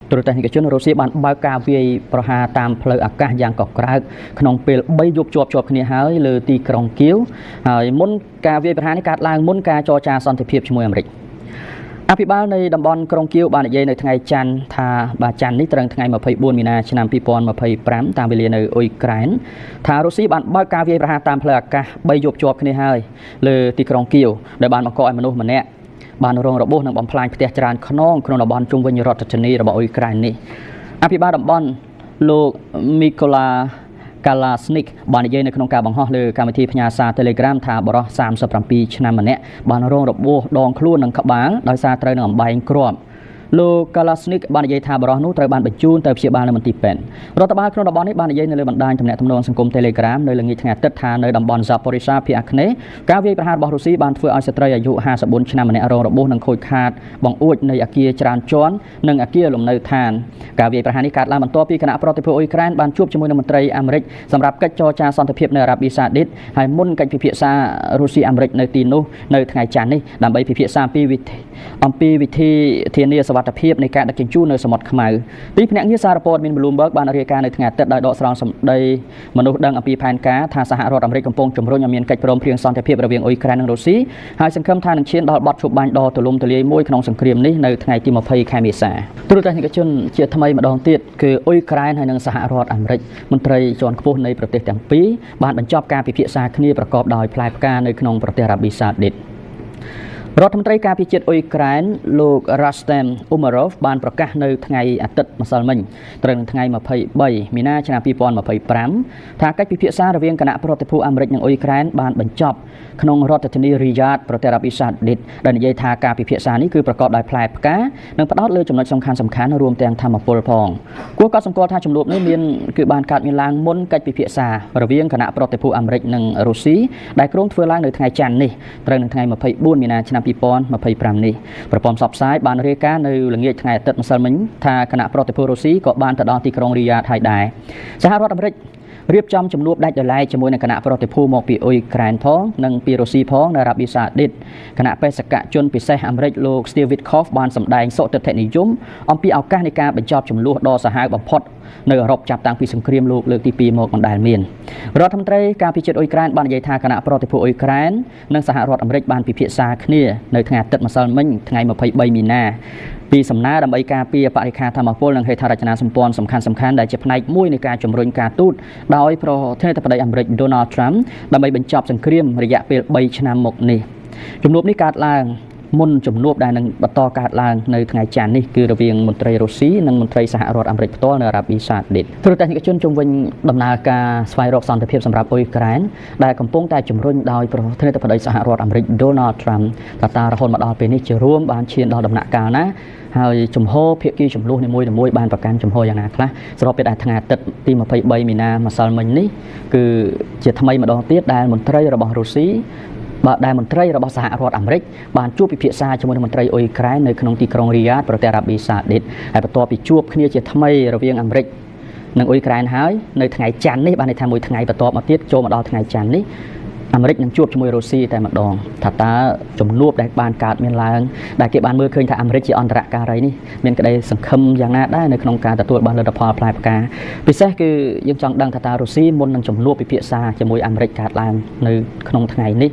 ទូរទស្សនិកជនរុស្ស៊ីបានបើកការវាយប្រហារតាមផ្លូវអាកាសយ៉ាងកក្រើកក្នុងពេល3យប់ជាប់គ្នាហើយលើទីក្រុងគៀវហើយមុនការវាយប្រហារនេះកើតឡើងមុនការចរចាសន្តិភាពជាមួយអាមេរិកអភិបាលនៃតំបន់ក្រុងគៀវបាននិយាយនៅថ្ងៃច័ន្ទថាបាទច័ន្ទនេះត្រឹមថ្ងៃ24មីនាឆ្នាំ2025តាមវេលានៅអ៊ុយក្រែនថារុស្ស៊ីបានបើកការវាយប្រហារតាមផ្លូវអាកាស3យប់ជាប់គ្នាហើយលើទីក្រុងគៀវដែលបានបង្កឲ្យមនុស្សម្នាក់បានរងរបួសនិងបំផ្លាញផ្ទះច្រើនក្នុងតំបន់ជុំវិញរដ្ឋធានីរបស់អ៊ុយក្រែននេះអភិបាលតំបន់លោកមីកូឡាកាឡាស្និកបាននិយាយនៅក្នុងការបង្ហោះលើកម្មវិធីផ្ញើសារ Telegram ថាបរិសុទ្ធ37ឆ្នាំម្នាក់បានរងរបួសដងខ្លួននិងក្បាលដោយសារត្រូវនឹងអំបែងគ្រាប់លោកកាឡាស្និកបាននិយាយថាបរិសុទ្ធនោះត្រូវបានបញ្ជូនទៅព្យាបាលនៅមន្ទីរពេទ្យរដ្ឋបាលក្នុងតំបន់នេះបាននិយាយនៅលើបណ្ដាញទំនាក់ទំនងសង្គម Telegram នៅល្ងាចថ្ងៃអាទិត្យថានៅតំបន់ Zaporizhzhia ភាគអាគ្នេយ៍ការវាយប្រហាររបស់រុស្ស៊ីបានធ្វើឲ្យស្ត្រីអាយុ54ឆ្នាំម្នាក់រងរបួសនិងខូចខាតបង្អួចនៃអគារច្រើនជាន់និងអគារលំនៅឋានការវាយប្រហារនេះកើតឡើងបន្ទាប់ពីគណៈប្រតិភូអ៊ុយក្រែនបានជួបជាមួយនឹងមន្ត្រីអាមេរិកសម្រាប់កិច្ចចរចាសន្តិភាពនៅអារ៉ាប៊ីសាអូឌីតហើយមុនកិច្ចពិភាក្សារុស្ស៊ីអាមេរិកនៅទីនោះនៅថ្ងៃច័ន្ទនេះដើម្បីពិភាក្សាអំពីវិធីធានាសុវត្ថិភាពនៃការដឹកជញ្ជូននៅសមុទ្រខ្មៅទីភ្នាក់ងារសារព័ត៌មាន Bloomberg បានរាយការណ៍នៅថ្ងៃអាទិត្យដោយដកស្រង់សម្ដីមនុស្សដឹងអំពីផែនការថាសហរដ្ឋអាមេរិកកំពុងជំរុញឲ្យមានកិច្ចព្រមព្រៀងសន្តិភាពរវាងអ៊ុយក្រែននិងរុស្ស៊ីហើយសង្ឃឹមថានឹងឈានដល់បទជប់បាញ់ដ៏ទូលំទូលាយមួយក្នុងសង្គ្រាមនេះនៅថ្ងៃទី20ខែមេសាទូរទស្សនិកជនជាថ្មីម្ដងទៀតគឺអ៊ុយក្រែនហើយនិងសហរដ្ឋអាមេរិកមន្ត្រីជាន់ខ្ពស់នៃប្រទេសទាំងពីរបានបញ្ចប់ការពិភាក្សាគ្នាប្រកបដោយផ្លែផ្កានៅក្នុងប្រទេសអារ៉ាប៊ីសាអូឌីតរដ្ឋមន្ត្រីការពារជាតិអ៊ុយក្រែនលោក Rustem Umerov បានប្រកាសនៅថ្ងៃអាទិត្យម្សិលមិញត្រឹមថ្ងៃ23មីនាឆ្នាំ2025ថាកិច្ចពិភាក្សារវាងគណៈប្រតិភូអាមេរិកនិងអ៊ុយក្រែនបានបញ្ចប់ក្នុងរដ្ឋធានីរីយ៉ាតប្រទេសអារ៉ាប៊ីសាអូឌីតដែលនិយាយថាការពិភាក្សានេះគឺប្រកបដោយផ្លែផ្កានិងផ្ដោតលើចំណុចសំខាន់រួមទាំងធម្មពលផងគួរកត់សម្គាល់ថាចំនួននេះគឺបានកើតមានឡើងមុនកិច្ចពិភាក្សារវាងគណៈប្រតិភូអាមេរិកនិងរុស្ស៊ីដែលគ្រោងធ្វើឡើងនៅថ្ងៃច័ន្ទនេះត្រូវនឹងថ្ងៃ24មីនាឆ្នាំ2025នេះប្រព័ន្ធផ្សព្វផ្សាយបានរាយការណ៍នៅល្ងាចថ្ងៃអាទិត្យម្សិលមិញថាគណៈប្រតិភូរុស្ស៊ីក៏បានទៅដល់ទីក្រុងរីយ៉ាតហើយដែរសហរដ្ឋអាមេរិករៀបចំជំនួបដាច់ដោយឡែកជាមួយនឹងគណៈប្រតិភូមកពីអ៊ុយក្រែនផងនិងពីរុស្ស៊ីផងនៅអារ៉ាប៊ីសាអូឌីតគណៈបេសកជនពិសេសអាមេរិកលោក Steve Witkoff បានសម្ដែងសុទិដ្ឋិនិយមអំពីឱកាសនៃការបញ្ចប់ចំនួនដ៏សាហាវបំផុតនៅអឺរ៉ុបចាប់តាំងពីសង្គ្រាមលោកលើកទី2មកមិនដែលមានរដ្ឋមន្ត្រីការពារជាតិអ៊ុយក្រែនបាននិយាយថាគណៈប្រតិភូអ៊ុយក្រែននិងសហរដ្ឋអាមេរិកបានពិភាក្សាគ្នានៅថ្ងៃអាទិត្យម្សិលមិញថ្ងៃ23មីនាពីសំណើដើម្បីការពារបរិក្ខារថាមពលនិងហេដ្ឋារចនាសម្ព័ន្ធសំខាន់ដែលជាផ្នែកមួយនៃការជំរុញការទូតដោយប្រធានាធិបតីអាមេរិក Donald Trump ដើម្បីបញ្ចប់សង្គ្រាមរយៈពេល3ឆ្នាំមកនេះជំនួបនេះកើតឡើងមុនជំនួបដែលនឹងបន្តកើតឡើងនៅថ្ងៃច័ន្ទនេះគឺរវាងមន្ត្រីរុស្ស៊ីនិងមន្ត្រីសហរដ្ឋអាមេរិកផ្ទាល់នៅអារ៉ាប៊ីសាអូឌីតទូរទស្សនិកជនជុំវិញដំណើរការស្វែងរកសន្តិភាពសម្រាប់អ៊ុយក្រែនដែលកំពុងតែជំរុញដោយប្រធានាធិបតីសហរដ្ឋអាមេរិក Donald Trump ថារហូតមកដល់ពេលនេះជារួមបានឈានដល់ដំណាក់កាលណាហើយជំហរភាគីចំនួននីមួយៗបានប្រកាន់ជំហរយ៉ាងណាខ្លះស្របពេលដែលថ្ងៃអាទិត្យទី23មីនាម្សិលមិញនេះគឺជាថ្មីម្ដងទៀតដែលមន្ត្រីរបស់រុស្ស៊ីដែលមន្ត្រីរបស់សហរដ្ឋអាមេរិកបានជួបពិភាក្សាជាមួយនឹងមន្ត្រីអ៊ុយក្រែននៅក្នុងទីក្រុងរីយ៉ាតប្រទេសអារ៉ាប៊ីសាអូឌីតហើយបន្ទាប់ពីជួបគ្នាជាថ្មីរវាងអាមេរិកនិងអ៊ុយក្រែនហើយនៅថ្ងៃច័ន្ទនេះបានន័យថាមួយថ្ងៃបន្ទាប់មកទៀតចូលមកដល់ថ្ងៃច័ន្ទនេះអាមេរិកនឹងជួបជាមួយរុស្ស៊ីតែម្ដងថាតើជំនួបដែលបានកើតមានឡើងដែលគេបានមើលឃើញថាអាមេរិកជាអន្តរការីនេះមានក្តីសង្ឃឹមយ៉ាងណាដែរនៅក្នុងការទទួលបានលទ្ធផលផ្លែផ្កាពិសេសគឺយើងចង់ដឹងថាតើរុស្ស៊ីមុននឹងជំនួបពិភាក្សាជាមួយអាមេរិកកើតឡើងនៅក្នុងថ្ងៃនេះ